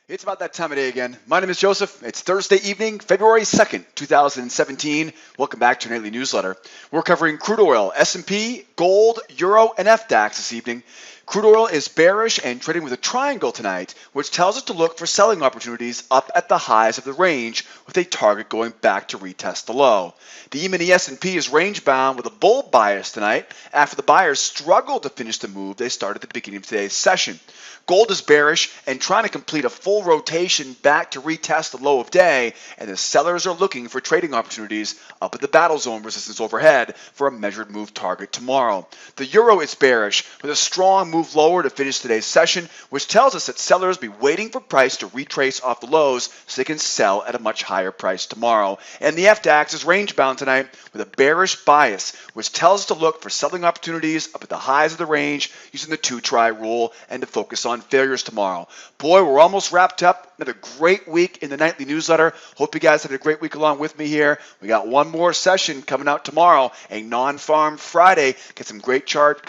It's about that time of day again. My name is Joseph. It's Thursday evening, February 2nd, 2017. Welcome back to your nightly newsletter. We're covering crude oil, S&P, gold, euro, and FDAX this evening. Crude oil is bearish and trading with a triangle tonight, which tells us to look for selling opportunities up at the highs of the range with a target going back to retest the low. The E-mini S&P is range bound with a bull bias tonight after the buyers struggled to finish the move they started at the beginning of today's session. Gold is bearish and trying to complete a full rotation back to retest the low of day, and the sellers are looking for trading opportunities up at the battle zone resistance overhead for a measured move target tomorrow. The euro is bearish with a strong move lower to finish today's session, which tells us that sellers be waiting for price to retrace off the lows so they can sell at a much higher price tomorrow. And the FDAX is range bound tonight with a bearish bias, which tells us to look for selling opportunities up at the highs of the range using the 2-try rule and to focus on failures tomorrow. Boy, we're almost wrapped up. Another great week in the nightly newsletter. Hope you guys had a great week along with me here. We got one more session coming out tomorrow, a non-farm Friday. Get some great charts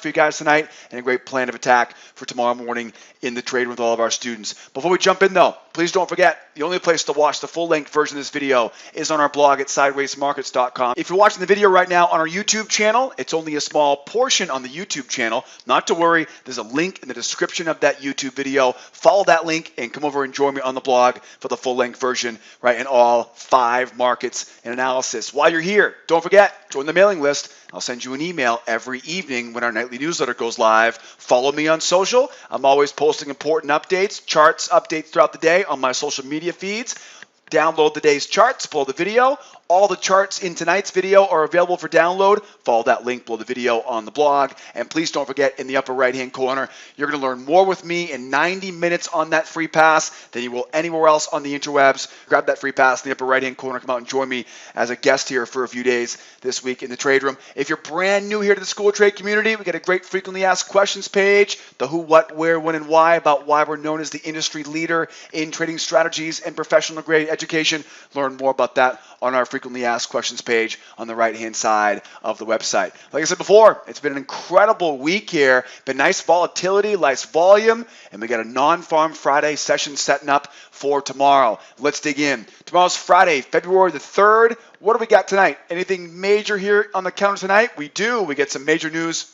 for you guys tonight and a great plan of attack for tomorrow morning in the trade with all of our students. Before we jump in though, please don't forget, the only place to watch the full-length version of this video is on our blog at sidewaysmarkets.com. If you're watching the video right now on our YouTube channel, it's only a small portion on the YouTube channel. Not to worry, there's a link in the description of that YouTube video. Follow that link and come over and join me on the blog for the full-length version, right, in all 5 markets and analysis. While you're here, don't forget, join the mailing list. I'll send you an email every evening when our nightly newsletter goes live. Follow me on social. I'm always posting important updates, charts, updates throughout the day on my social media feeds. Download the day's charts below the video. All the charts in tonight's video are available for download. Follow that link below the video on the blog. And please don't forget, in the upper right-hand corner, you're going to learn more with me in 90 minutes on that free pass than you will anywhere else on the interwebs. Grab that free pass in the upper right-hand corner. Come out and join me as a guest here for a few days this week in the trade room. If you're brand new here to the School of Trade community, we got a great frequently asked questions page, the who, what, where, when, and why, about why we're known as the industry leader in trading strategies and professional grade education. Learn more about that on our frequently asked questions page on the right-hand side of the website. Like I said before, it's been an incredible week here. Been nice volatility, nice volume, and we got a non-farm Friday session setting up for tomorrow. Let's dig in. Tomorrow's Friday, February the 3rd. What do we got tonight? Anything major here on the counter tonight? We do. We get some major news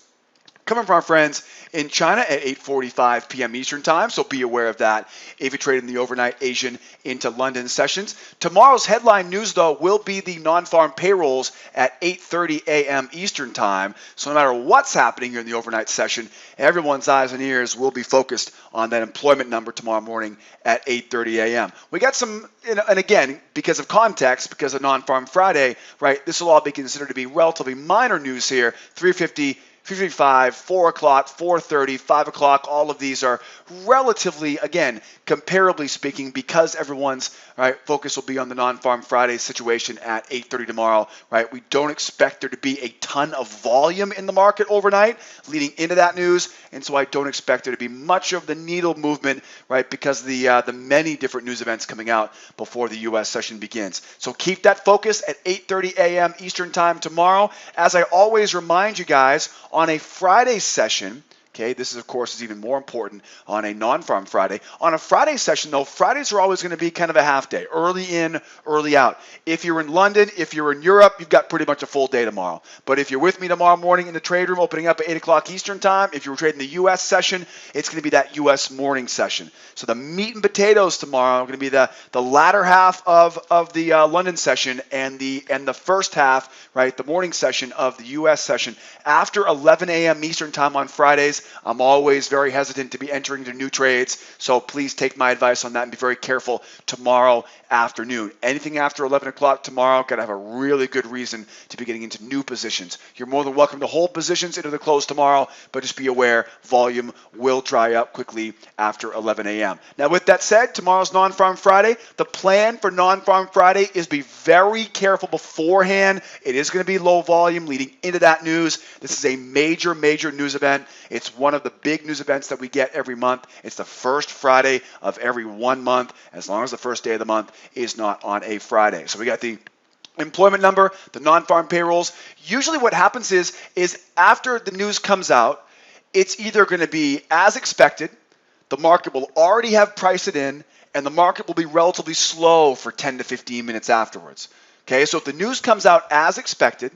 coming from our friends in China at 8:45 p.m. Eastern Time, so be aware of that if you trade in the overnight Asian into London sessions. Tomorrow's headline news, though, will be the non-farm payrolls at 8:30 a.m. Eastern Time. So no matter what's happening here in the overnight session, everyone's eyes and ears will be focused on that employment number tomorrow morning at 8:30 a.m. We got some, and again, because of context, because of non-farm Friday, right, this will all be considered to be relatively minor news here. 3:50, 3:55, 4 o'clock, 4:30, 5 o'clock, all of these are relatively, again, comparably speaking, because everyone's focus will be on the non-farm Friday situation at 8:30 tomorrow, right? We don't expect there to be a ton of volume in the market overnight leading into that news, and so I don't expect there to be much of the needle movement, right, because of the many different news events coming out before the U.S. session begins. So keep that focus at 8:30 a.m. Eastern Time tomorrow. As I always remind you guys, on a Friday session, okay, this is, of course, is even more important on a non-farm Friday. On a Friday session, though, Fridays are always going to be kind of a half day, early in, early out. If you're in London, if you're in Europe, you've got pretty much a full day tomorrow. But if you're with me tomorrow morning in the trade room, opening up at 8 o'clock Eastern Time, if you're trading the U.S. session, it's going to be that U.S. morning session. So the meat and potatoes tomorrow are going to be the latter half of the London session and the first half, right, the morning session of the U.S. session. After 11 a.m. Eastern Time on Fridays, I'm always very hesitant to be entering into new trades, so please take my advice on that and be very careful tomorrow afternoon. Anything after 11 o'clock tomorrow, got to have a really good reason to be getting into new positions. You're more than welcome to hold positions into the close tomorrow, but just be aware volume will dry up quickly after 11 a.m. Now, with that said, tomorrow's non-farm Friday. The plan for non-farm Friday is be very careful beforehand. It is going to be low volume leading into that news. This is a major news event. It's one of the big news events that we get every month. It's the first Friday of every 1 month, as long as the first day of the month is not on a Friday. So we got the employment number, the non-farm payrolls. Usually what happens is after the news comes out, it's either going to be as expected, the market will already have priced it in, and the market will be relatively slow for 10 to 15 minutes afterwards. Okay, so if the news comes out as expected,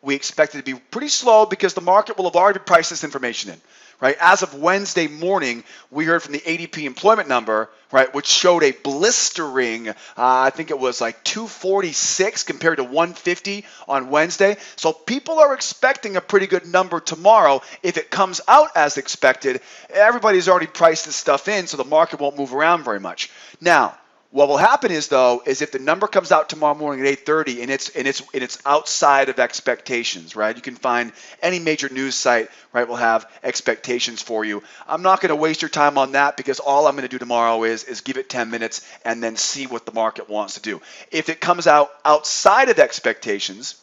we expect it to be pretty slow because the market will have already priced this information in, right? As of Wednesday morning, we heard from the ADP employment number, right, which showed a blistering, I think it was like 246 compared to 150 on Wednesday. So people are expecting a pretty good number tomorrow. If it comes out as expected, everybody's already priced this stuff in, so the market won't move around very much. Now, what will happen is, though, is if the number comes out tomorrow morning at 8:30 and it's outside of expectations, right? You can find any major news site, right, will have expectations for you. I'm not going to waste your time on that because all I'm going to do tomorrow is give it 10 minutes and then see what the market wants to do. If it comes out outside of expectations,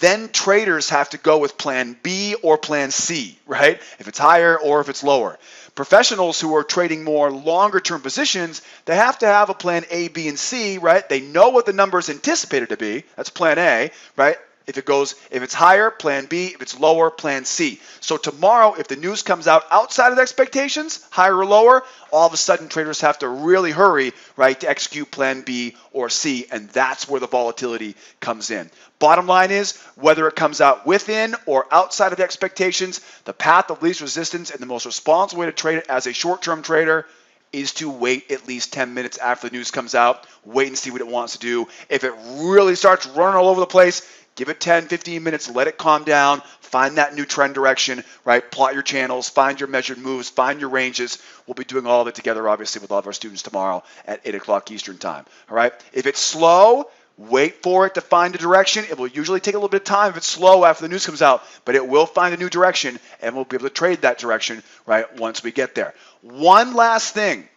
then traders have to go with plan B or plan C, right? If it's higher or if it's lower. Professionals who are trading more longer term positions, they have to have a plan A, B, and C, right? They know what the number is anticipated to be. That's plan A, right? If it's higher, plan B. If it's lower, plan C. So tomorrow, if the news comes out outside of expectations, higher or lower, all of a sudden traders have to really hurry, right, to execute plan B or C, and that's where the volatility comes in. Bottom line is, whether it comes out within or outside of expectations, the path of least resistance and the most responsible way to trade it as a short-term trader is to wait at least 10 minutes after the news comes out, wait and see what it wants to do. If it really starts running all over the place, give it 10, 15 minutes, let it calm down, find that new trend direction, right? Plot your channels, find your measured moves, find your ranges. We'll be doing all of it together, obviously, with all of our students tomorrow at 8 o'clock Eastern time, all right? If it's slow, wait for it to find a direction. It will usually take a little bit of time if it's slow after the news comes out, but it will find a new direction, and we'll be able to trade that direction, right, once we get there. One last thing,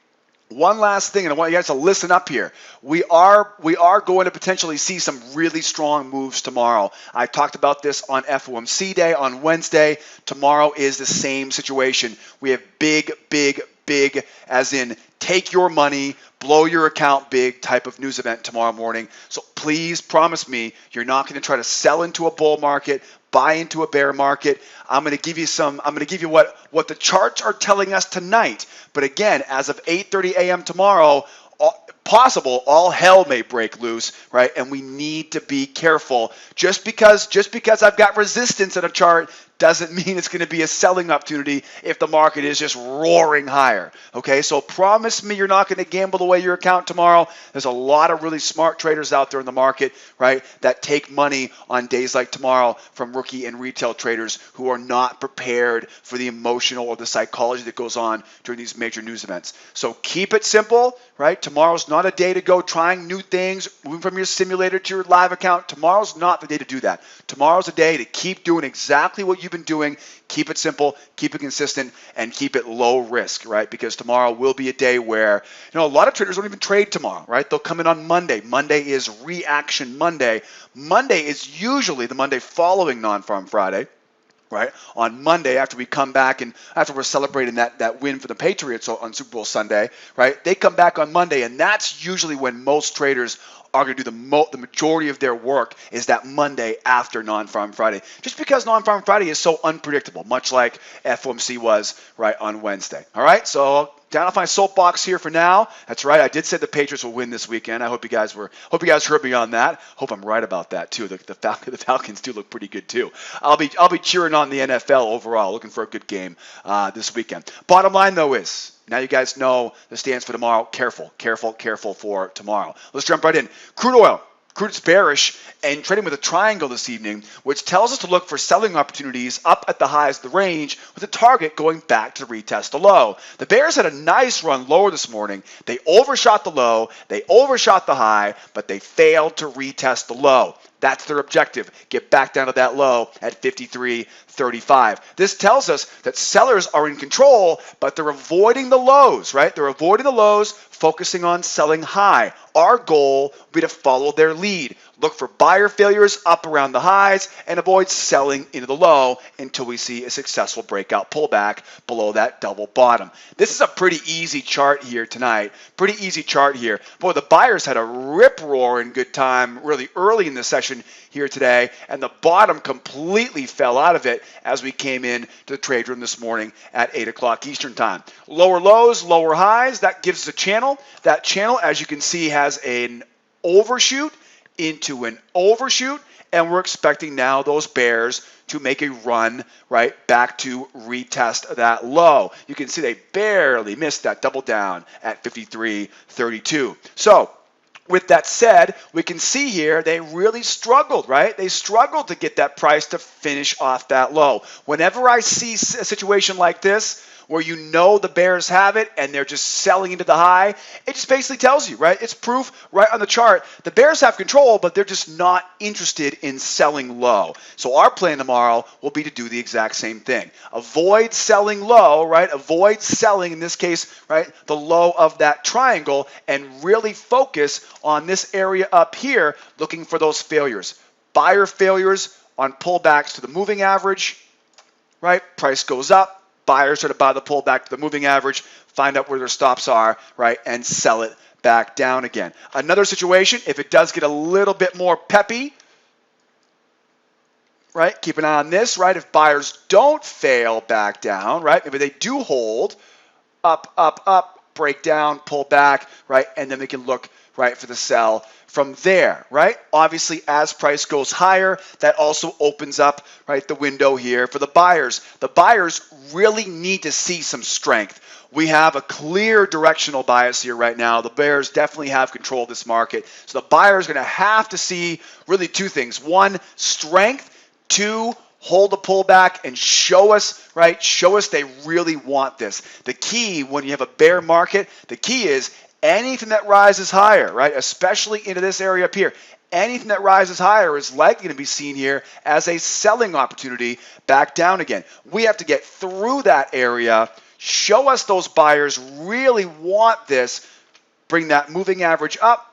and I want you guys to listen up here. We are going to potentially see some really strong moves tomorrow. I talked about this on FOMC Day on Wednesday. Tomorrow is the same situation. We have big, as in take your money, blow your account big type of news event tomorrow morning. So please promise me you're not going to try to sell into a bull market, buy into a bear market. I'm going to give you what the charts are telling us tonight. But again, as of 8:30 a.m. tomorrow, possible all hell may break loose, right? And we need to be careful. Just because I've got resistance in a chart doesn't mean it's going to be a selling opportunity if the market is just roaring higher. Okay, so promise me you're not going to gamble away your account tomorrow. There's a lot of really smart traders out there in the market, right, that take money on days like tomorrow from rookie and retail traders who are not prepared for the emotional or the psychology that goes on during these major news events. So keep it simple, right? Tomorrow's not a day to go trying new things, moving from your simulator to your live account. Tomorrow's not the day to do that. Tomorrow's a day to keep doing exactly what you've been doing. Keep it simple, keep it consistent, and keep it low risk, right? Because tomorrow will be a day where, a lot of traders don't even trade tomorrow, right? They'll come in on Monday. Monday is reaction Monday. Monday is usually the Monday following non-farm Friday. Right? On Monday, after we come back and after we're celebrating that win for the Patriots on Super Bowl Sunday, right? They come back on Monday, and that's usually when most traders are going to do the majority of their work is that Monday after non-farm Friday. Just because non-farm Friday is so unpredictable, much like FOMC was, right, on Wednesday. All right, so down off my soapbox here for now. That's right, I did say the Patriots will win this weekend. I hope you guys heard me on that. Hope I'm right about that too. The Falcons do look pretty good too. I'll be cheering on the NFL overall, looking for a good game this weekend. Bottom line though is, now you guys know the stance for tomorrow. Careful for tomorrow. Let's jump right in. Crude oil. Crude is bearish and trading with a triangle this evening, which tells us to look for selling opportunities up at the highs of the range with the target going back to retest the low. The bears had a nice run lower this morning. They overshot the low, they overshot the high, but they failed to retest the low. That's their objective. Get back down to that low at 53.35. This tells us that sellers are in control, but they're avoiding the lows, right? They're avoiding the lows, focusing on selling high. Our goal will be to follow their lead. Look for buyer failures up around the highs and avoid selling into the low until we see a successful breakout pullback below that double bottom. This is a pretty easy chart here tonight. Pretty easy chart here. Boy, the buyers had a rip-roaring good time really early in the session here today, and the bottom completely fell out of it as we came in to the trade room this morning at 8 o'clock Eastern time. Lower lows, lower highs, that gives us a channel. That channel, as you can see, has an overshoot into an overshoot, and we're expecting now those bears to make a run right back to retest that low. You can see they barely missed that double down at 53.32. So with that said, we can see here they really struggled, right? They struggled to get that price to finish off that low. Whenever I see a situation like this, where you know the bears have it and they're just selling into the high, it just basically tells you, right? It's proof right on the chart. The bears have control, but they're just not interested in selling low. So our plan tomorrow will be to do the exact same thing. Avoid selling low, right? Avoid selling, in this case, right, the low of that triangle, and really focus on this area up here, looking for those failures. Buyer failures on pullbacks to the moving average, right? Price goes up. Buyers try to buy the pullback to the moving average, find out where their stops are, right, and sell it back down again. Another situation, if it does get a little bit more peppy, right, keep an eye on this, right, if buyers don't fail back down, right, maybe they do hold, up, break down, pull back, right, and then we can look, right, for the sell from there, right? Obviously, as price goes higher, that also opens up, right, the window here for the buyers. The buyers really need to see some strength. We have a clear directional bias here right now. The bears definitely have control of this market. So the buyers are going to have to see really two things. One, strength. Two, hold a pullback and show us, right? Show us they really want this. The key when you have a bear market, the key is anything that rises higher, right, especially into this area up here, anything that rises higher is likely to be seen here as a selling opportunity back down again. We have to get through that area, show us those buyers really want this, bring that moving average up,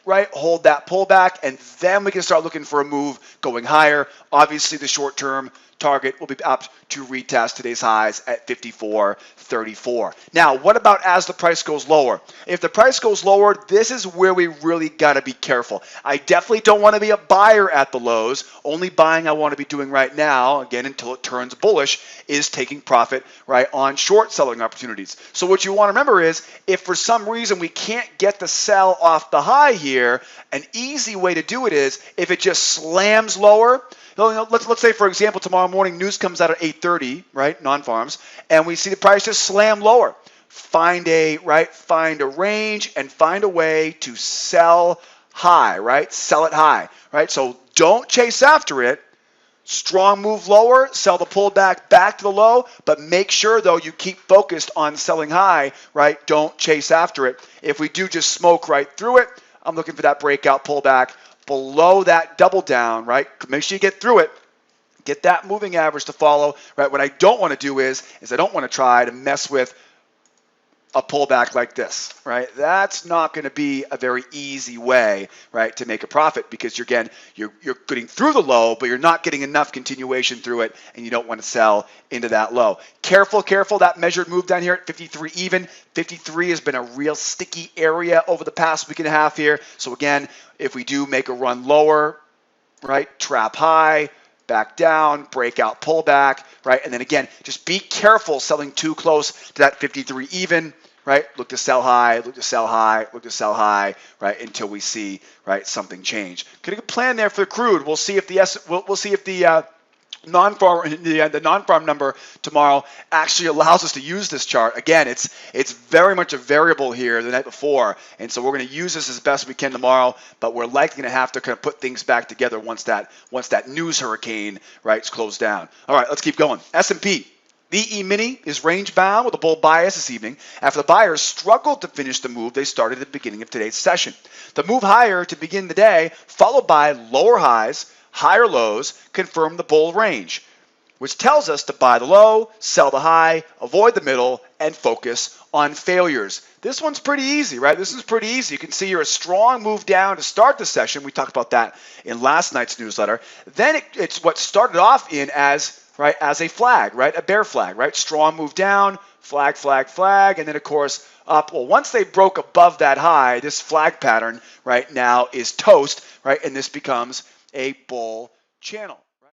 right, hold that pullback, and then we can start looking for a move going higher. Obviously, the short-term target will be up to retest today's highs at 54.34. Now, what about as the price goes lower? If the price goes lower, this is where we really got to be careful. I definitely don't want to be a buyer at the lows. Only buying I want to be doing right now, again, until it turns bullish, is taking profit, right, on short selling opportunities. So what you want to remember is, if for some reason we can't get the sell off the high here, an easy way to do it is if it just slams lower. Let's say, for example, tomorrow morning news comes out at 8:30, right, non-farms, and we see the price just slam lower. Find a range and find a way to sell high, right? Sell it high, right? So don't chase after it. Strong move lower, sell the pullback back to the low, but make sure, though, you keep focused on selling high, right? Don't chase after it. If we do just smoke right through it, I'm looking for that breakout pullback below that double down, right? Make sure you get through it. Get that moving average to follow, right? What I don't want to do is I don't want to try to mess with a pullback like this, right? That's not going to be a very easy way, right, to make a profit, because you're getting through the low, but you're not getting enough continuation through it, and you don't want to sell into that low. Careful, that measured move down here at 53 even. 53 has been a real sticky area over the past week and a half here. So again, if we do make a run lower, right, trap high, back down, breakout pullback, right? And then again, just be careful selling too close to that 53 even, right? Look to sell high, look to sell high, look to sell high, right? Until we see, right, something change. Good plan there for the crude. We'll see if the non-farm number tomorrow actually allows us to use this chart. Again, it's very much a variable here the night before, and so we're going to use this as best we can tomorrow, but we're likely going to have to kind of put things back together once that news hurricane, right, is closed down. All right, let's keep going. S&P. The E-mini is range bound with a bull bias this evening after the buyers struggled to finish the move they started at the beginning of today's session. The move higher to begin the day, followed by lower highs, higher lows, confirm the bull range. which tells us to buy the low, sell the high, avoid the middle, and focus on failures. This one's pretty easy, right? This is pretty easy. You can see here a strong move down to start the session. We talked about that in last night's newsletter. Then it's what started off in as a flag, right? A bear flag, right? Strong move down, flag, flag, flag, and then of course up. Well, once they broke above that high, this flag pattern right now is toast, right? And this becomes a bull channel.